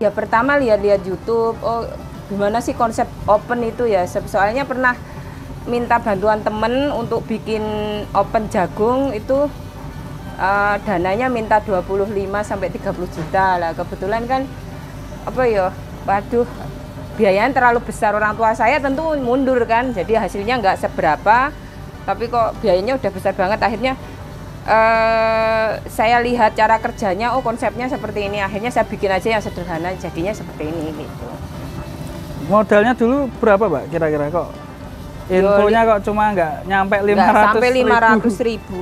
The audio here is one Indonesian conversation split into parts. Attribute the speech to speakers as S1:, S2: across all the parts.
S1: Ya pertama lihat-lihat YouTube, oh gimana sih konsep open itu ya. Soalnya pernah minta bantuan temen untuk bikin open jagung itu dananya minta 25 sampai 30 juta lah. Kebetulan kan apa ya, waduh biayanya terlalu besar, orang tua saya tentu mundur kan. Jadi hasilnya nggak seberapa, tapi kok biayanya udah besar banget. Akhirnya saya lihat cara kerjanya, oh konsepnya seperti ini, akhirnya saya bikin aja yang sederhana, jadinya seperti ini gitu.
S2: Modalnya dulu berapa Mbak kira-kira kok? Infonya kok cuma nggak nyampe 500
S1: sampai 500 ribu.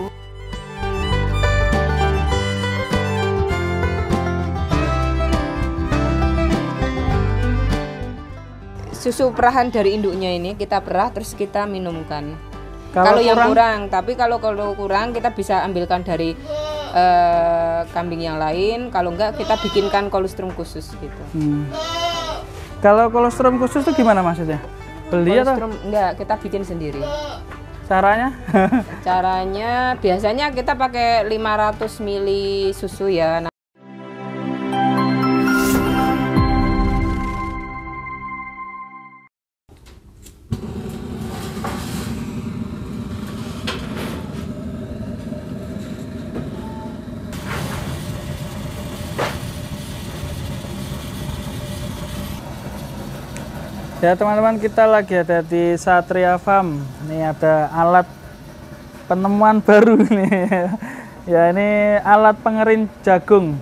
S1: Susu perahan dari induknya ini kita perah terus kita minumkan. Kalau yang kurang, tapi kalau kurang kita bisa ambilkan dari kambing yang lain. Kalau enggak kita bikinkan kolostrum khusus gitu.
S2: Kalau kolostrum khusus itu gimana maksudnya? Beli
S1: kolostrum,
S2: atau?
S1: Enggak, kita bikin sendiri.
S2: Caranya?
S1: Caranya biasanya kita pakai 500 ml susu ya.
S2: Ya teman-teman, kita lagi ada di Satria Farm. Ini ada alat penemuan baru nih. Ya ini alat pengering jagung.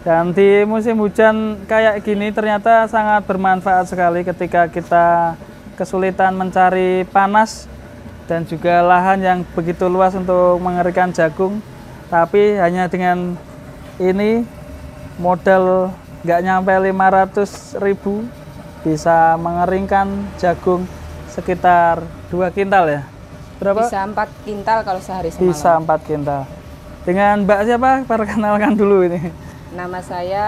S2: Dan di musim hujan kayak gini ternyata sangat bermanfaat sekali ketika kita kesulitan mencari panas dan juga lahan yang begitu luas untuk mengeringkan jagung. Tapi hanya dengan ini modal nggak nyampe 500.000 bisa mengeringkan jagung sekitar 2 kintal ya? Berapa?
S1: Bisa 4 kintal kalau sehari semalam.
S2: Bisa 4 kintal. Dengan Mbak siapa? Perkenalkan dulu ini.
S1: Nama saya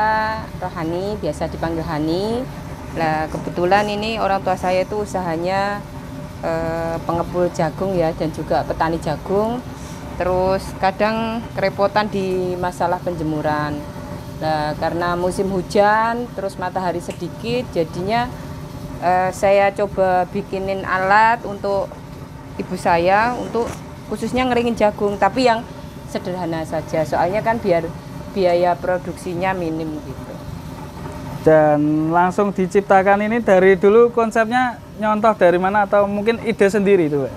S1: Rohani, biasa dipanggil Hani. Nah, kebetulan ini orang tua saya itu usahanya pengepul jagung ya, dan juga petani jagung. Terus kadang kerepotan di masalah penjemuran. Nah, karena musim hujan, terus matahari sedikit, jadinya saya coba bikinin alat untuk ibu saya untuk khususnya ngeringin jagung, tapi yang sederhana saja. Soalnya kan biar biaya produksinya minim gitu.
S2: Dan langsung diciptakan ini dari dulu konsepnya nyontoh dari mana atau mungkin ide sendiri itu, Pak?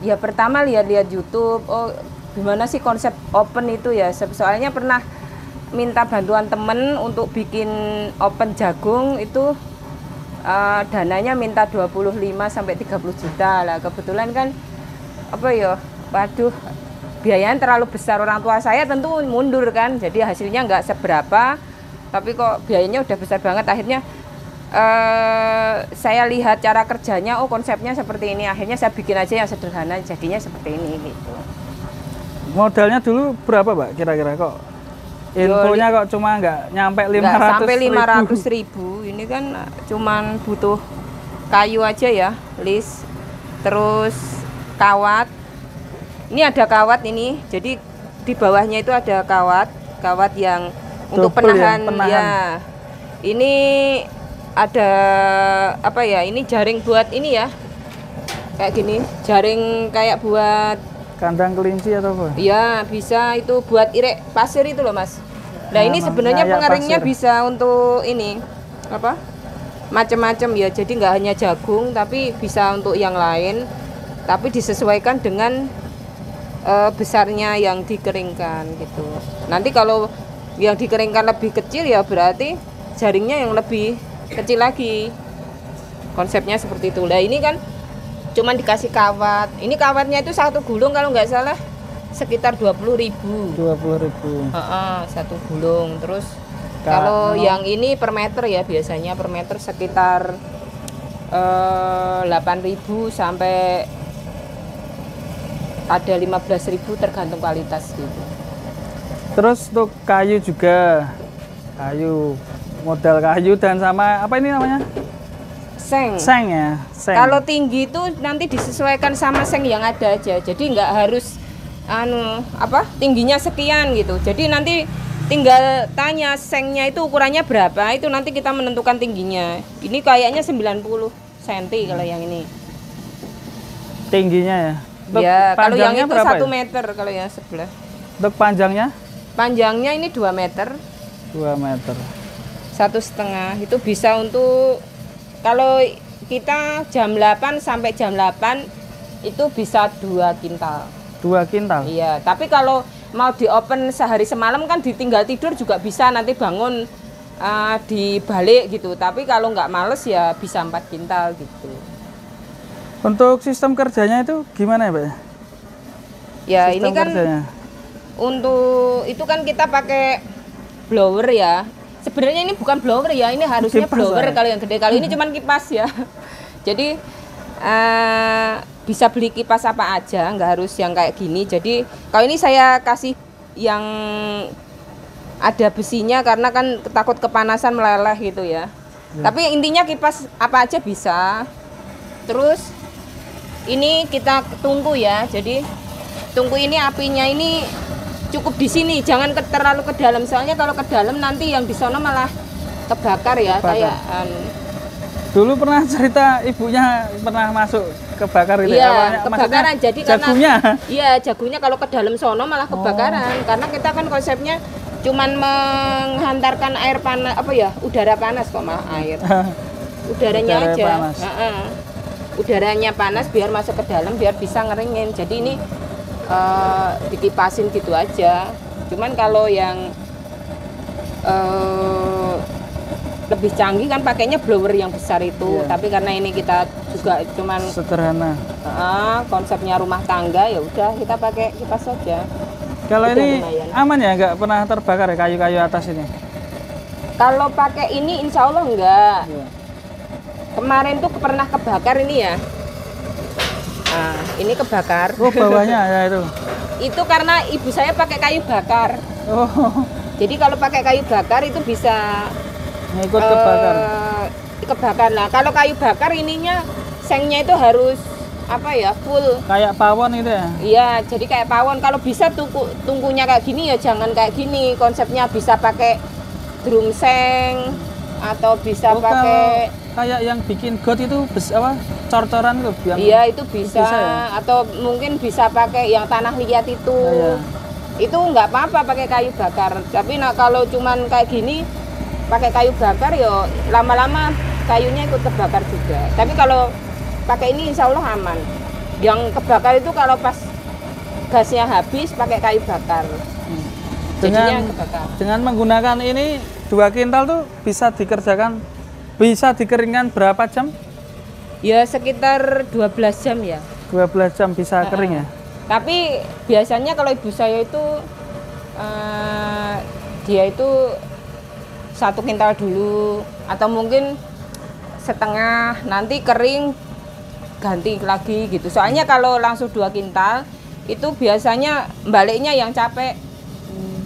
S1: Ya pertama lihat-lihat YouTube, oh gimana sih konsep open itu ya. Soalnya pernah minta bantuan temen untuk bikin open jagung itu dananya minta 25 sampai 30 juta lah. Kebetulan kan apa ya, waduh biayanya terlalu besar, orang tua saya tentu mundur kan. Jadi hasilnya nggak seberapa, tapi kok biayanya udah besar banget. Akhirnya saya lihat cara kerjanya, oh konsepnya seperti ini, akhirnya saya bikin aja yang sederhana, jadinya seperti ini gitu.
S2: Modalnya dulu berapa Mbak kira-kira kok? Infonya kok cuma nggak nyampe 500
S1: ribu. Ini kan cuman butuh kayu aja ya, list, terus kawat. Ini ada kawat ini, jadi di bawahnya itu ada kawat yang untuk penahan ya. Ini ada apa ya? Ini jaring buat ini ya, kayak gini, jaring kayak buat
S2: kandang kelinci atau apa?
S1: Iya, bisa itu buat irek pasir itu loh, Mas. Nah, ini sebenarnya pengeringnya pasir. Bisa untuk ini apa? Macam-macam ya. Jadi nggak hanya jagung, tapi bisa untuk yang lain. Tapi disesuaikan dengan besarnya yang dikeringkan gitu. Nanti kalau yang dikeringkan lebih kecil ya berarti jaringnya yang lebih kecil lagi. Konsepnya seperti itu. Nah, ini kan cuman dikasih kawat. Ini kawatnya itu satu gulung kalau nggak salah sekitar 20.000.
S2: 20.000.
S1: Satu gulung. Terus kalau yang ini per meter ya, biasanya per meter sekitar 8.000 sampai ada 15.000 tergantung kualitas gitu.
S2: Terus untuk kayu juga, modal kayu dan sama apa ini namanya? Seng ya.
S1: Kalau tinggi itu nanti disesuaikan sama seng yang ada aja. Jadi nggak harus tingginya sekian gitu. Jadi nanti tinggal tanya sengnya itu ukurannya berapa, itu nanti kita menentukan tingginya. Ini kayaknya 90 cm kalau yang ini.
S2: Tingginya ya? Untuk
S1: Ya, kalau yang itu
S2: berapa
S1: 1
S2: ya?
S1: meter kalau yang sebelah.
S2: Untuk panjangnya?
S1: Panjangnya ini 2 meter.
S2: 2 meter.
S1: 1,5 itu bisa untuk kalau kita jam 8 sampai jam 8 itu bisa 2 kintal.
S2: 2 kintal?
S1: Iya, tapi kalau mau di open sehari semalam kan ditinggal tidur juga bisa, nanti bangun dibalik gitu. Tapi kalau nggak males ya bisa 4 kintal gitu.
S2: Untuk sistem kerjanya itu gimana ya, Pak?
S1: Ya
S2: Sistem
S1: ini kan
S2: kerjanya.
S1: untuk itu kan kita pakai blower ya. Sebenarnya ini bukan blower ya, ini harusnya
S2: Kipas,
S1: blower
S2: ya?
S1: kalau yang gede. Kalau ini cuman kipas ya. Jadi bisa beli kipas apa aja, nggak harus yang kayak gini. Jadi kalau ini saya kasih yang ada besinya karena kan takut kepanasan meleleh gitu ya. Tapi intinya kipas apa aja bisa. Terus ini kita tungku ya. Jadi tungku ini apinya ini cukup di sini, jangan terlalu ke dalam, soalnya kalau ke dalam nanti yang di sana malah kebakar ya. Kayak
S2: dulu pernah cerita ibunya pernah masuk kebakar itu.
S1: Iya, kebakaran. Jadi
S2: jagungnya.
S1: Iya, jagungnya kalau ke dalam sono malah kebakaran. Karena kita kan konsepnya cuman menghantarkan air panas, apa ya, udara panas kok malah air. Udaranya
S2: Udara
S1: aja.
S2: panas.
S1: Udaranya panas biar masuk ke dalam, biar bisa ngeringin. Jadi ini dikipasin gitu aja. Cuman kalau yang lebih canggih kan pakainya blower yang besar itu.
S2: Iya.
S1: Tapi karena ini kita juga cuman
S2: Sederhana.
S1: konsepnya rumah tangga, ya udah kita pakai kipas saja.
S2: Kalau
S1: Udah
S2: ini
S1: lumayan.
S2: aman ya, nggak pernah terbakar ya kayu-kayu atas ini?
S1: Kalau pakai ini insya Allah enggak.
S2: Iya.
S1: Kemarin tuh pernah kebakar ini ya. Nah, ini kebakar.
S2: Oh, bawahnya ya itu.
S1: Itu karena ibu saya pakai kayu bakar.
S2: Oh,
S1: Jadi kalau pakai kayu bakar itu bisa
S2: ngikut kebakar.
S1: kebakar. Nah, kalau kayu bakar ininya sengnya itu harus apa ya, full.
S2: Kayak pawon gitu ya?
S1: Iya, jadi kayak pawon. Kalau bisa tungkunya kayak gini ya jangan kayak gini. Konsepnya bisa pakai drum seng atau bisa
S2: Oh,
S1: pakai
S2: kalau kayak yang bikin got itu apa? Cor-coran itu yang
S1: iya itu bisa,
S2: ya?
S1: atau mungkin bisa pakai yang tanah liat itu.
S2: Iya.
S1: Itu nggak apa-apa pakai kayu bakar. Tapi nah kalau cuman kayak gini pakai kayu bakar ya lama-lama kayunya ikut kebakar juga. Tapi kalau pakai ini insya Allah aman. Yang kebakar itu kalau pas gasnya habis pakai kayu bakar. Jadinya kebakar.
S2: Dengan menggunakan ini 2 kintal tuh bisa dikeringkan berapa jam?
S1: Ya sekitar 12 jam ya.
S2: 12 jam bisa kering ya?
S1: Tapi biasanya kalau ibu saya itu dia itu 1 kintal dulu atau mungkin setengah, nanti kering ganti lagi gitu. Soalnya kalau langsung 2 kintal itu biasanya baliknya yang capek,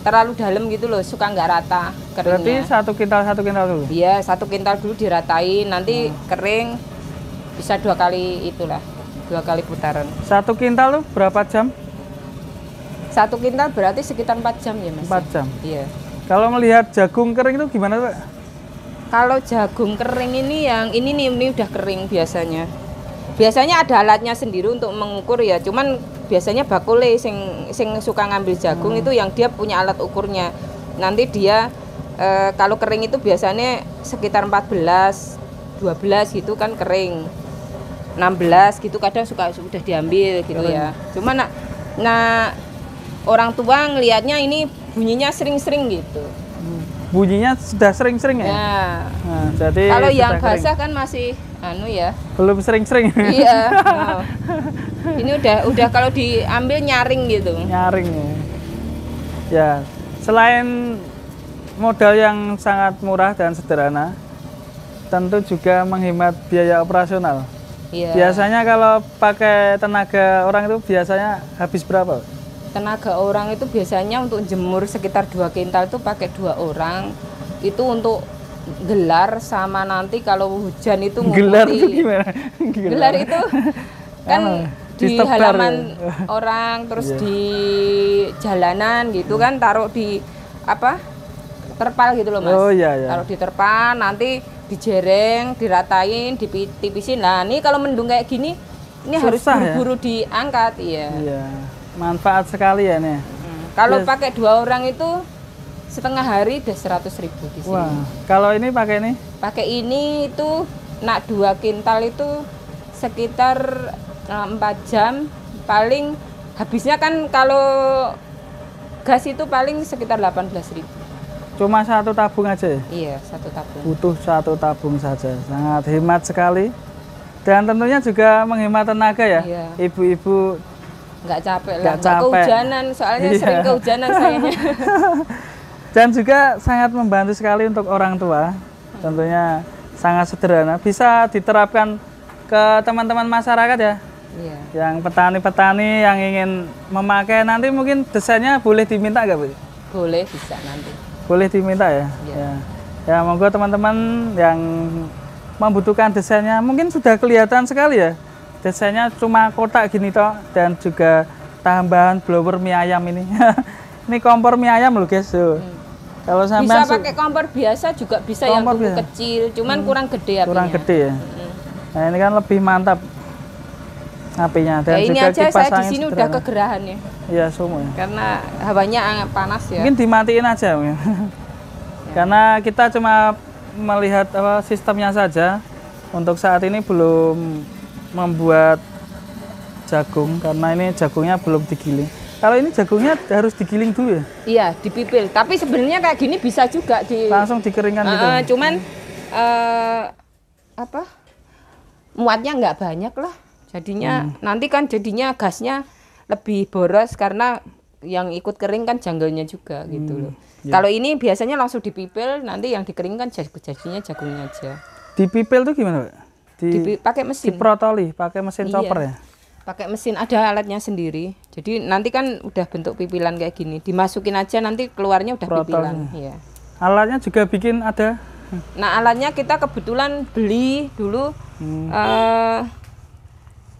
S1: terlalu dalam gitu loh, suka nggak rata keringnya.
S2: Berarti 1 kintal dulu?
S1: Iya, 1 kintal dulu diratain, nanti kering bisa 2 kali itulah, 2 kali putaran.
S2: 1 kintal tuh berapa jam?
S1: 1 kintal berarti sekitar 4 jam ya Mas?
S2: 4 jam?
S1: Iya.
S2: Kalau melihat jagung kering itu gimana Pak?
S1: Kalau jagung kering ini yang ini udah kering biasanya. Biasanya ada alatnya sendiri untuk mengukur ya. Cuman biasanya bakule sing suka ngambil jagung itu yang dia punya alat ukurnya. Nanti dia kalau kering itu biasanya sekitar 14, 12 gitu kan kering. 16 gitu kadang sudah diambil gitu
S2: kering.
S1: Ya. Cuman nah orang tua ngelihatnya ini bunyinya sering-sering gitu.
S2: Bunyinya sudah sering-sering ya?
S1: Ya.
S2: Nah, jadi
S1: Kalau
S2: sudah
S1: yang
S2: kering.
S1: basah kan masih ya.
S2: Belum sering-sering.
S1: Iya. Nah. Ini udah kalau diambil nyaring gitu.
S2: Nyaring ya. Ya, selain modal yang sangat murah dan sederhana, tentu juga menghemat biaya operasional.
S1: Iya.
S2: Biasanya kalau pakai tenaga orang itu biasanya habis berapa?
S1: Tenaga orang itu biasanya untuk jemur sekitar 2 kintal itu pakai 2 orang. Itu untuk gelar sama nanti kalau hujan itu
S2: Gelar
S1: ngumputi.
S2: itu gimana?
S1: Gelar itu kan di
S2: ditebar
S1: halaman
S2: ya?
S1: orang, terus
S2: Iya.
S1: di jalanan gitu kan, taruh di apa terpal gitu loh Mas.
S2: Oh iya iya.
S1: Kalau diterpal nanti dijereng, diratain, ditipisin. Nah, ini kalau mendung kayak gini ini
S2: Susah
S1: harus
S2: ya?
S1: buru-buru diangkat ya.
S2: Iya. Manfaat sekali ya nih.
S1: Kalau
S2: Yes.
S1: pakai 2 orang itu setengah hari udah 100.000 di sini.
S2: Wah, kalau ini pakai ini?
S1: Pakai ini itu nak 2 kintal itu sekitar 4 jam paling habisnya kan kalau gas itu paling sekitar 18.000.
S2: Cuma 1 tabung aja ya?
S1: Iya, 1 tabung.
S2: Butuh 1 tabung saja. Sangat hemat sekali. Dan tentunya juga menghemat tenaga ya.
S1: Iya.
S2: Ibu-ibu
S1: Nggak capek lah,
S2: nggak
S1: nggak
S2: capek.
S1: kehujanan, soalnya
S2: Iya.
S1: sering kehujanan sayanya.
S2: dan juga sangat membantu sekali untuk orang tua. Tentunya sangat sederhana. Bisa diterapkan ke teman-teman masyarakat ya.
S1: Iya.
S2: Yang petani-petani yang ingin memakai nanti mungkin desainnya boleh diminta nggak Bu?
S1: Boleh bisa nanti.
S2: Boleh diminta ya?
S1: Iya.
S2: Ya. Ya monggo teman-teman yang membutuhkan desainnya mungkin sudah kelihatan sekali ya. Desainnya cuma kotak gini toh dan juga tambahan blower mie ayam ini. Ini kompor mie ayam loh guys. Tuh. Kalau
S1: Bisa
S2: sampai
S1: pakai kompor biasa juga bisa yang
S2: Kompor
S1: tubuh
S2: biasa.
S1: kecil, cuman kurang gede apinya.
S2: kurang gede ya. Nah ini kan lebih mantap apinya dan
S1: Ya, ini
S2: juga
S1: aja
S2: kipas
S1: saya di
S2: angin
S1: sini udah
S2: sederhana.
S1: kegerahan ya,
S2: Iya semua. Ya.
S1: karena hawanya panas ya.
S2: Mungkin dimatiin aja ya. Karena kita cuma melihat apa sistemnya saja. Untuk saat ini belum membuat jagung karena ini jagungnya belum digiling. Kalau ini jagungnya harus digiling dulu ya.
S1: Iya, dipipil. Tapi sebenarnya kayak gini bisa juga
S2: Langsung dikeringkan gitu.
S1: cuman apa? Muatnya nggak banyak lah. Jadinya nanti kan jadinya gasnya lebih boros karena yang ikut kering kan janggelnya juga gitu loh. Kalau ini biasanya langsung dipipil, nanti yang dikeringkan jadinya jagungnya aja.
S2: Dipipil tuh gimana, Pak?
S1: Pakai mesin.
S2: Diprotoli, pakai mesin
S1: Iya.
S2: chopper ya.
S1: Pakai mesin, ada alatnya sendiri. Jadi nanti kan udah bentuk pipilan kayak gini. Dimasukin aja nanti keluarnya udah
S2: Protol.
S1: pipilan. Iya.
S2: Alatnya juga bikin ada.
S1: Nah, alatnya kita kebetulan beli dulu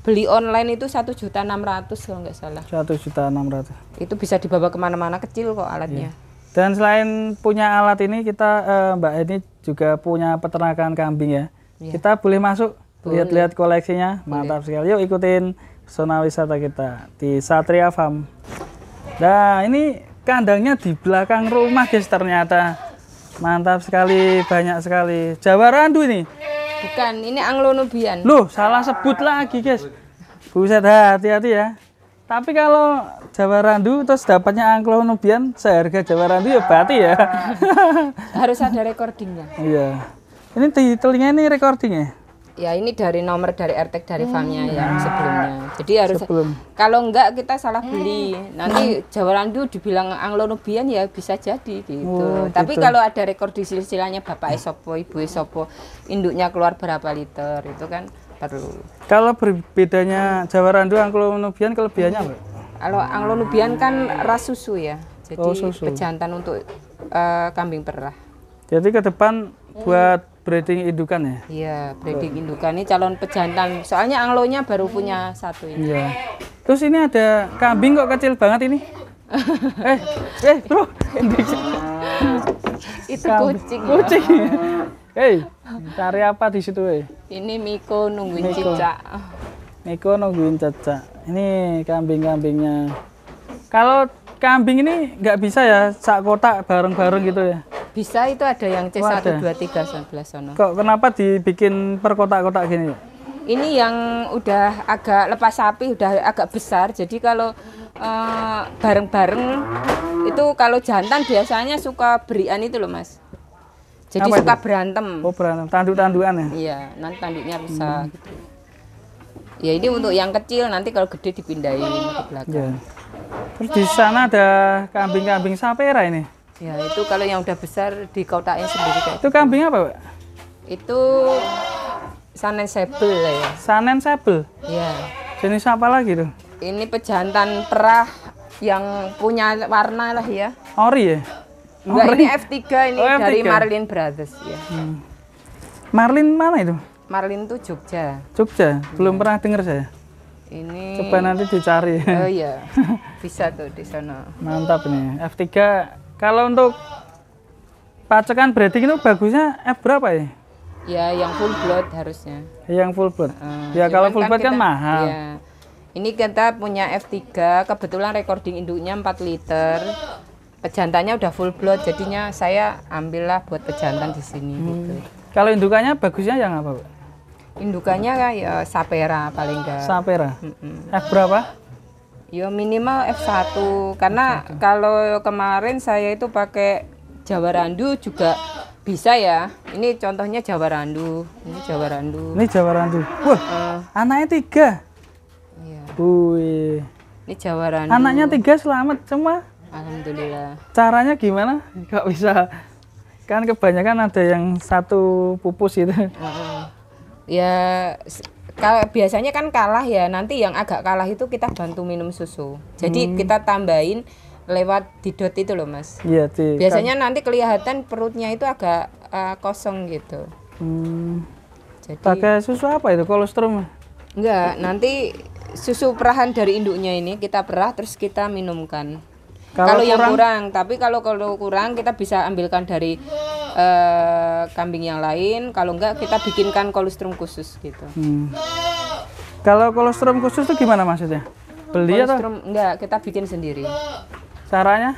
S1: beli online itu 1.600.000 kalau nggak salah.
S2: 1.600.000.
S1: Itu bisa dibawa kemana-mana, kecil kok alatnya.
S2: Dan selain punya alat ini kita Mbak Eni juga punya peternakan kambing ya.
S1: Iya.
S2: Kita boleh masuk
S1: Boleh.
S2: lihat-lihat koleksinya, mantap sekali. Yuk ikutin zona wisata kita di Satria Farm. Nah ini kandangnya di belakang rumah guys ternyata. Mantap sekali, banyak sekali. Jawa Randu ini.
S1: Bukan, ini Anglo-Nubian.
S2: Loh, salah sebut lagi guys. Buset, hati-hati ya. Tapi kalau Jawa Randu terus dapatnya Anglo-Nubian, seharga Jawa Randu ya berarti ya.
S1: Harus ada recordingnya.
S2: Iya. Ini di telinga ini recordingnya.
S1: Ya ini dari nomor dari RTK dari farmnya yang sebelumnya. Jadi harus
S2: Sebelum.
S1: kalau enggak kita salah beli. Nanti Jawa Randu dibilang Anglo-Nubian ya bisa jadi gitu.
S2: Oh,
S1: Tapi
S2: gitu.
S1: kalau ada rekor di silsilahnya bapak Esopo, ibu Esopo, induknya keluar berapa liter itu kan perlu.
S2: Kalau berbedanya Jawa Randu Anglo-Nubian kelebihannya apa?
S1: Kalau Anglo-Nubian kan ras susu ya. Jadi
S2: Oh, susu.
S1: pejantan untuk kambing perah.
S2: Jadi ke depan buat breeding indukan ya?
S1: Iya, breeding indukan ini calon pejantan. Soalnya Anglonya baru punya satu ini.
S2: Iya. Terus ini ada kambing kok kecil banget ini? Bro.
S1: Itu
S2: Kambing.
S1: kucing.
S2: Kucing. Hei, cari apa di situ?
S1: Ini Miko nungguin
S2: Miko.
S1: cicak.
S2: Niko nungguin cacak. Ini kambing-kambingnya. Kalau kambing ini nggak bisa ya sak kotak bareng-bareng gitu ya?
S1: Bisa itu ada yang C1,
S2: Oh, ada.
S1: 2, 3 sebelah sono.
S2: Kok kenapa dibikin per kotak-kotak gini?
S1: Ini yang udah agak lepas sapi, udah agak besar. Jadi kalau bareng-bareng itu kalau jantan biasanya suka berian itu loh Mas. Jadi
S2: Apa
S1: suka
S2: itu?
S1: berantem.
S2: Oh berantem, tanduk-tandukan ya?
S1: Iya, nanti tanduknya rusak gitu. Ya ini untuk yang kecil, nanti kalau gede dipindahin ke belakang.
S2: Iya. Terus di sana ada kambing-kambing sapera ini.
S1: Ya itu kalau yang udah besar di kotaknya sendiri kayak
S2: Itu kambing apa, Pak?
S1: itu Sanen Sebel lah ya.
S2: Sanen Sebel.
S1: Iya.
S2: Jenis apa lagi tuh?
S1: Ini pejantan perah yang punya warna lah ya.
S2: Ori ya?
S1: Enggak, ini F3 ini
S2: Oh,
S1: dari
S2: F3.
S1: Marlin Brothers ya.
S2: Marlin mana itu?
S1: Marlin tuh Jogja.
S2: Jogja. Belum pernah dengar saya.
S1: Ini
S2: Coba nanti dicari.
S1: Oh iya. Bisa tuh di sana.
S2: Mantap nih. F3. Kalau untuk pacekan breeding itu bagusnya F berapa ya?
S1: Ya yang full blood harusnya.
S2: Yang full blood. Ya kalau full blood kan mahal.
S1: Ya. Ini kita punya F3, kebetulan recording induknya 4 liter. Pejantannya udah full blood, jadinya saya ambillah buat pejantan di sini gitu.
S2: Kalau indukannya bagusnya yang apa, Bu?
S1: Indukannya ya Sapera paling enggak.
S2: Sapera. F berapa?
S1: Ya minimal F1 karena kalau kemarin saya itu pakai Jawa Randu juga bisa ya. Ini contohnya Jawa Randu. Ini Jawa Randu.
S2: Ini Jawa Randu. Wah, anaknya 3.
S1: Iya.
S2: Wih.
S1: Ini Jawa Randu.
S2: Anaknya 3 selamat semua.
S1: Alhamdulillah.
S2: Caranya gimana? Kok bisa? Kan kebanyakan ada yang satu pupus gitu.
S1: Ya kalau biasanya kan kalah ya. Nanti yang agak kalah itu kita bantu minum susu. Jadi kita tambahin lewat didot itu loh, Mas.
S2: Iya,
S1: biasanya nanti kelihatan perutnya itu agak kosong gitu.
S2: Jadi pakai susu apa itu? Kolostrum?
S1: Enggak, nanti susu perahan dari induknya ini kita perah terus kita minumkan. Kalau yang kurang, tapi kalau kurang kita bisa ambilkan dari kambing yang lain. Kalau enggak kita bikinkan kolostrum khusus gitu.
S2: Kalau kolostrum khusus itu gimana maksudnya? Beli
S1: kolostrum, atau? Enggak, kita bikin sendiri.
S2: Caranya?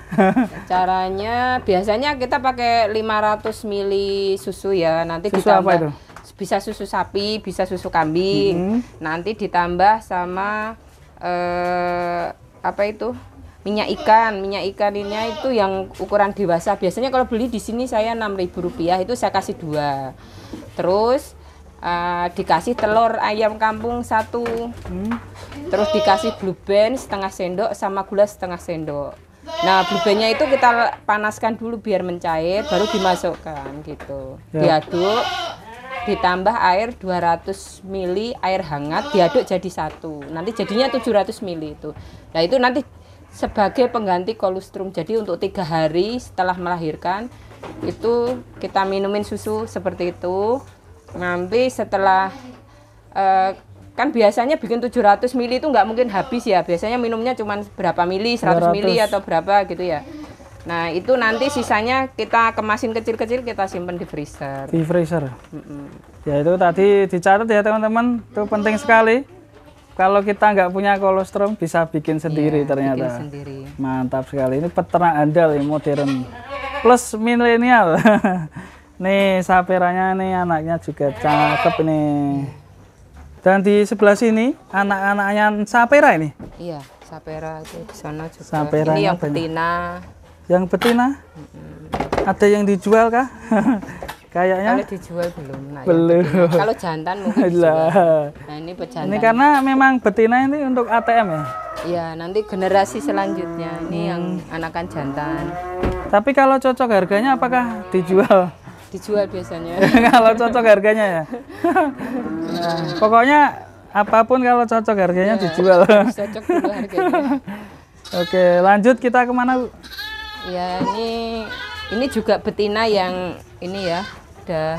S1: Caranya biasanya kita pakai 500 ml susu ya. Nanti
S2: susu
S1: ditambah,
S2: apa itu?
S1: Bisa susu sapi, bisa susu kambing. Nanti ditambah sama apa itu? Minyak ikan ini itu yang ukuran dewasa. Biasanya kalau beli di sini saya Rp6.000 itu saya kasih 2. Terus dikasih telur ayam kampung 1. Terus dikasih blue band setengah sendok sama gula setengah sendok. Nah, blue bandnya itu kita panaskan dulu biar mencair, baru dimasukkan gitu. Diaduk, ditambah air 200 ml air hangat, diaduk jadi 1. Nanti jadinya 700 ml itu. Nah, itu nanti sebagai pengganti kolostrum. Jadi untuk 3 hari setelah melahirkan itu kita minumin susu seperti itu. Nanti setelah kan biasanya bikin 700 ml itu nggak mungkin habis ya. Biasanya minumnya cuma berapa mili, 100 mili atau berapa gitu ya. Nah itu nanti sisanya kita kemasin kecil-kecil, kita simpan di freezer.
S2: Di freezer. Ya itu tadi dicatat ya teman-teman, itu penting sekali. Kalau kita nggak punya kolostrum bisa bikin sendiri ternyata.
S1: Bikin sendiri.
S2: Mantap sekali. Ini peternak andal yang modern. Plus milenial. Nih saperanya nih anaknya juga cakep nih. Dan di sebelah sini anak-anaknya sapera ini.
S1: Iya, sapera itu di sana juga.
S2: Saperanya
S1: ini yang
S2: banyak.
S1: betina.
S2: Yang betina? Ada yang dijual kah? Kayaknya
S1: kalau dijual belum. Nah,
S2: belum.
S1: Kalau jantan mungkin dijual. Nah, ini pejantan.
S2: Ini karena memang betina ini untuk ATM ya?
S1: Iya, nanti generasi selanjutnya ini yang anakan jantan.
S2: Tapi kalau cocok harganya apakah dijual?
S1: Dijual biasanya.
S2: Kalau cocok harganya ya? Nah, pokoknya apapun kalau cocok harganya dijual.
S1: Cocok dulu harganya.
S2: Oke, lanjut kita kemana, Bu?
S1: Ya, ini juga betina yang ini ya. Udah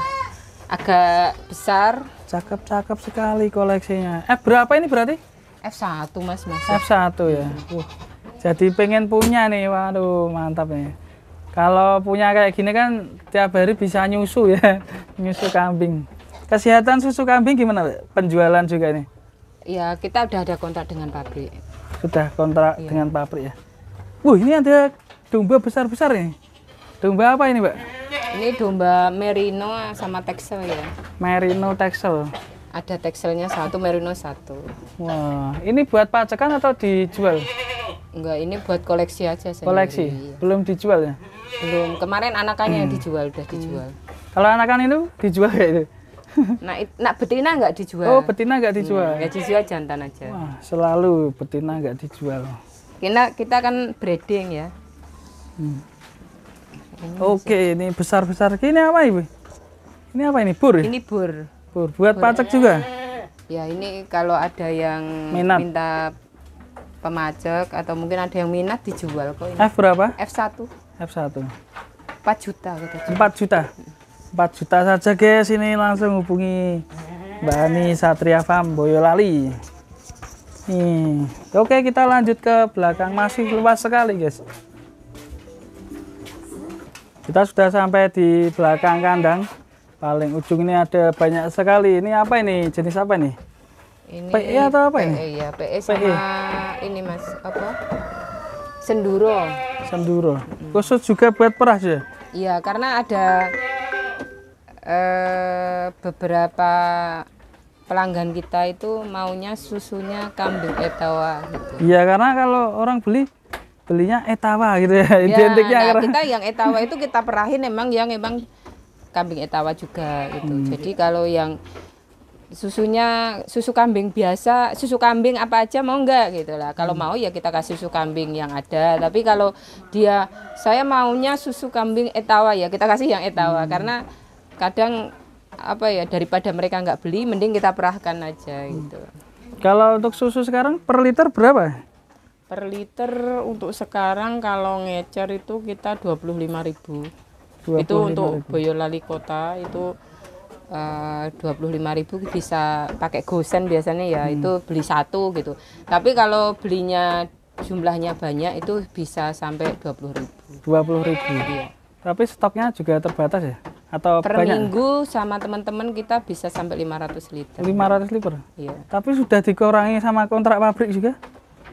S1: agak besar.
S2: Cakep-cakep sekali koleksinya. Berapa ini berarti?
S1: F1 Mas.
S2: F1 ya. Jadi pengen punya nih, waduh mantap nih. Kalau punya kayak gini kan tiap hari bisa nyusu ya, nyusu kambing. Kesehatan susu kambing gimana, penjualan juga nih?
S1: Ya kita udah ada kontrak dengan pabrik.
S2: Sudah kontrak dengan pabrik ya. Ini ada domba besar-besar nih. Domba apa ini, Mbak?
S1: Ini domba merino sama Texel ya.
S2: Merino Texel.
S1: Ada Texelnya 1, merino 1.
S2: Wah, ini buat pacekan atau dijual?
S1: Enggak, ini buat koleksi aja sendiri.
S2: Koleksi?
S1: Iya.
S2: Belum dijual ya?
S1: Belum. Kemarin anakannya yang dijual, udah dijual.
S2: Kalau anakan itu dijual kayak itu?
S1: Nah, betina nggak dijual.
S2: Oh, betina nggak dijual?
S1: Ya dijual jantan aja.
S2: Wah, selalu betina nggak dijual.
S1: Kita kan breeding ya.
S2: Oke, ini besar-besar. Ini apa Ibu? Ini apa ini? Bur?
S1: Ini bur.
S2: Bur. Buat pacek juga?
S1: Ya ini kalau ada yang minta pemajek atau mungkin ada yang minat dijual kok ini.
S2: F berapa?
S1: F1.
S2: F1.
S1: 4 juta kata.
S2: 4 juta. 4 juta saja guys, ini langsung hubungi Mbak Ani Satria Farm Boyolali. Nih. Oke, kita lanjut ke belakang, masih luas sekali guys. Kita sudah sampai di belakang kandang. Paling ujung ini ada banyak sekali. Ini apa ini? Jenis apa nih?
S1: Ini
S2: PE atau apa ini?
S1: PE ya, PE sama ini Mas, apa? Senduro.
S2: Senduro. Khusus juga buat perah ya?
S1: Iya, karena ada beberapa pelanggan kita itu maunya susunya kambing etawa gitu.
S2: Iya, karena kalau orang belinya etawa gitu ya, identiknya.
S1: Nah, kita yang etawa itu kita perahin emang kambing etawa juga gitu. Jadi kalau yang susu kambing biasa, susu kambing apa aja mau enggak gitu lah. Kalau mau ya kita kasih susu kambing yang ada. Tapi kalau saya maunya susu kambing etawa ya kita kasih yang etawa karena kadang apa ya, daripada mereka nggak beli mending kita perahkan aja gitu.
S2: Kalau untuk susu sekarang per liter berapa?
S1: Per liter untuk sekarang kalau ngecer itu kita 25.000. Itu untuk Boyolali Kota itu 25.000 bisa pakai gosen biasanya ya, itu beli satu gitu. Tapi kalau belinya jumlahnya banyak itu bisa sampai 20.000.
S2: 20.000.
S1: Iya.
S2: Tapi stoknya juga terbatas ya? Atau
S1: Per
S2: banyak?
S1: minggu sama teman-teman kita bisa sampai 500 liter.
S2: 500 liter?
S1: Iya.
S2: Tapi sudah dikurangi sama kontrak pabrik juga?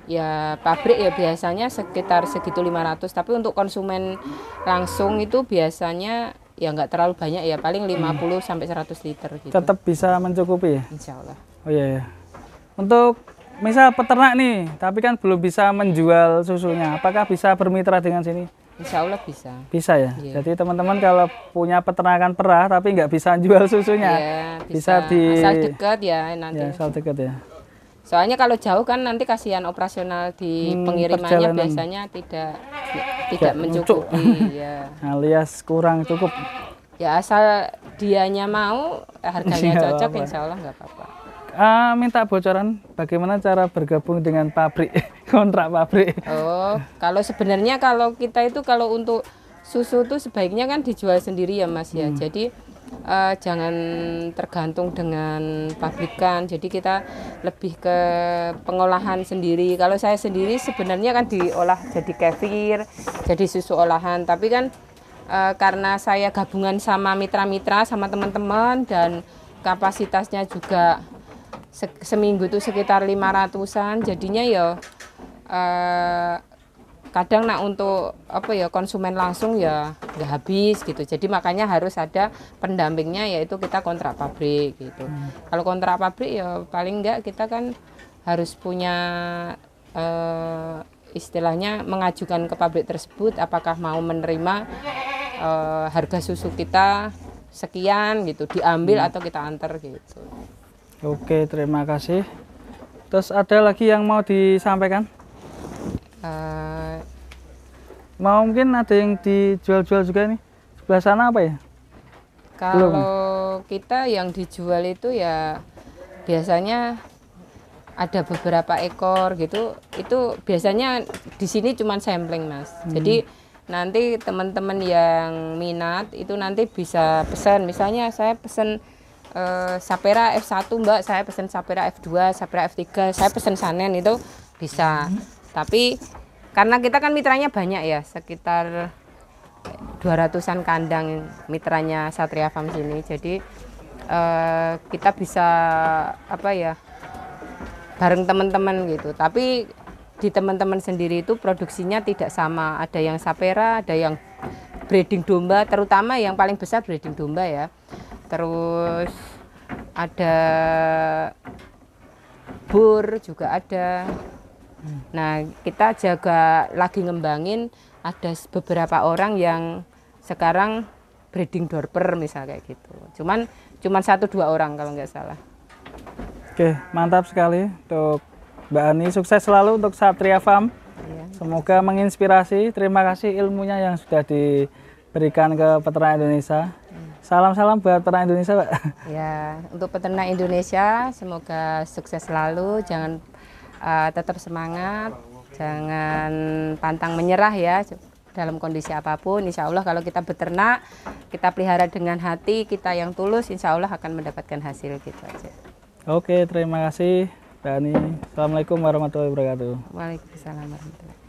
S1: Ya pabrik ya biasanya sekitar segitu 500, tapi untuk konsumen langsung itu biasanya ya nggak terlalu banyak ya, paling 50 sampai 100 liter gitu.
S2: Tetap bisa mencukupi ya?
S1: Insya Allah.
S2: Oh iya ya. Untuk misal peternak nih, tapi kan belum bisa menjual susunya, apakah bisa bermitra dengan sini?
S1: Insya Allah bisa.
S2: Bisa ya?
S1: Iya.
S2: Jadi teman-teman kalau punya peternakan perah tapi nggak bisa jual susunya,
S1: Iya,
S2: bisa
S1: asal dekat ya nanti.
S2: Ya, asal dekat ya.
S1: Soalnya kalau jauh kan nanti kasihan operasional di pengirimannya biasanya tidak mencukupi ya.
S2: Alias kurang cukup.
S1: Ya asal dianya mau, harganya cocok,
S2: apa-apa.
S1: insya Allah nggak apa-apa.
S2: Minta bocoran bagaimana cara bergabung dengan pabrik, kontrak pabrik.
S1: Oh, kalau sebenarnya kalau kita itu kalau untuk susu tuh sebaiknya kan dijual sendiri ya Mas ya. Jadi jangan tergantung dengan pabrikan. Jadi kita lebih ke pengolahan sendiri. Kalau saya sendiri sebenarnya kan diolah jadi kefir, jadi susu olahan. Tapi kan karena saya gabungan sama mitra-mitra, sama teman-teman, dan kapasitasnya juga seminggu itu sekitar 500-an. Jadinya ya kadang untuk apa ya, konsumen langsung ya nggak habis gitu. Jadi makanya harus ada pendampingnya, yaitu kita kontrak pabrik gitu. Kalau kontrak pabrik ya paling enggak kita kan harus punya istilahnya mengajukan ke pabrik tersebut apakah mau menerima harga susu kita sekian gitu, diambil atau kita antar gitu.
S2: Oke, terima kasih. Terus ada lagi yang mau disampaikan? Mau mungkin ada yang dijual-jual juga nih. Sebelah sana apa ya?
S1: Kalau kita yang dijual itu ya biasanya ada beberapa ekor gitu. Itu biasanya di sini cuma sampling Mas. Jadi nanti teman-teman yang minat itu nanti bisa pesan. Misalnya saya pesan Sapera F1 Mbak, saya pesan Sapera F2, Sapera F3, saya pesan Sanen itu bisa. Tapi karena kita kan mitranya banyak ya, sekitar 200-an kandang mitranya Satria Farm sini. Jadi kita bisa apa ya, bareng teman-teman gitu. Tapi di teman-teman sendiri itu produksinya tidak sama. Ada yang Sapera, ada yang breeding domba, terutama yang paling besar breeding domba ya. Terus ada bur juga ada. Nah, kita juga lagi ngembangin, ada beberapa orang yang sekarang breeding dorper misal kayak gitu. Cuman 1-2 orang kalau nggak salah.
S2: Oke, mantap sekali untuk Mbak Ani. Sukses selalu untuk Satria Farm.
S1: Iya.
S2: Semoga menginspirasi. Terima kasih ilmunya yang sudah diberikan ke peternak Indonesia. Salam-salam buat peternak Indonesia, Pak.
S1: Ya, untuk peternak Indonesia semoga sukses selalu. Jangan tetap semangat, jangan pantang menyerah ya dalam kondisi apapun. Insya Allah kalau kita beternak, kita pelihara dengan hati kita yang tulus, insya Allah akan mendapatkan hasil gitu aja.
S2: Oke, terima kasih Mbak Ani. Assalamualaikum warahmatullahi wabarakatuh.
S1: Waalaikumsalam warahmatullahi wabarakatuh.